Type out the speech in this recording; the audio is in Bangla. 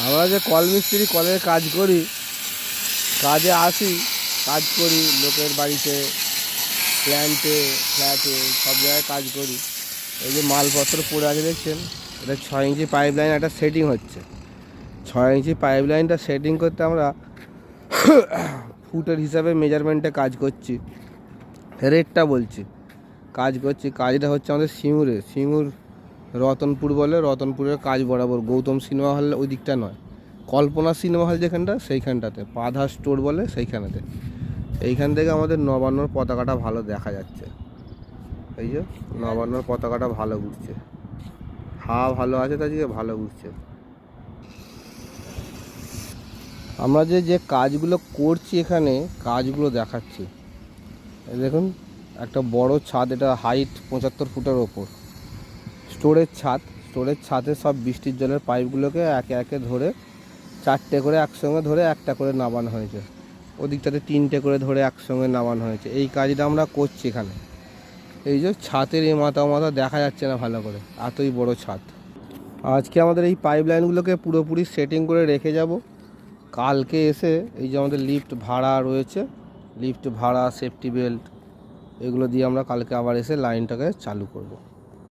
আমরা যে কল মিস্ত্রি কলের কাজ করি, কাজে আসি, কাজ করি লোকের বাড়িতে, প্ল্যান্টে, ফ্ল্যাটে, সব জায়গায় কাজ করি। এই যে মালপত্র পড়ে আছে দেখছেন, এটা 6 ইঞ্চি পাইপ লাইন একটা সেটিং হচ্ছে। 6 ইঞ্চি পাইপ লাইনটা সেটিং করতে আমরা ফুটের হিসাবে মেজারমেন্টে কাজ করছি, রেটটা বলছি, কাজ করছি। কাজটা হচ্ছে আমাদের সিঙ্গুর রতনপুর বলে, রতনপুরের কাজ বরাবর, গৌতম সিনেমা হল ওই দিকটা নয়, কল্পনা সিনেমা হল যেখানটা সেইখানটাতে, পাধা স্টোর বলে সেইখানেতে। এইখান থেকে আমাদের নবান্নর পতাকাটা ভালো দেখা যাচ্ছে। এই যে নবান্নর পতাকাটা ভালো ঘুরছে, হাওয়া ভালো আছে, তাদেরকে ভালো ঘুরছে। আমরা যে কাজগুলো করছি এখানে, কাজগুলো দেখাচ্ছি। এই দেখুন একটা বড় ছাদ, এটা হাইট 75 ফুটের ওপর, স্টোরেজ ছাদে সব বৃষ্টির জলের পাইপগুলোকে একে একে ধরে 4টে করে একসঙ্গে ধরে একটা করে নামানো হয়েছে, ওদিকটাতে 3টে করে ধরে একসঙ্গে নামানো হয়েছে। এই কাজটা আমরা করছি এখানে। এই যে ছাদের এই মাথা দেখা যাচ্ছে না ভালো করে, এতই বড় ছাদ। আজকে আমাদের এই পাইপ লাইনগুলোকে পুরোপুরি সেটিং করে রেখে যাব। কালকে এসে এই যে আমাদের লিফট ভাড়া রয়েছে, লিফট ভাড়া, সেফটি বেল্ট, এগুলো দিয়ে আমরা কালকে আবার এসে লাইনটাকে চালু করব।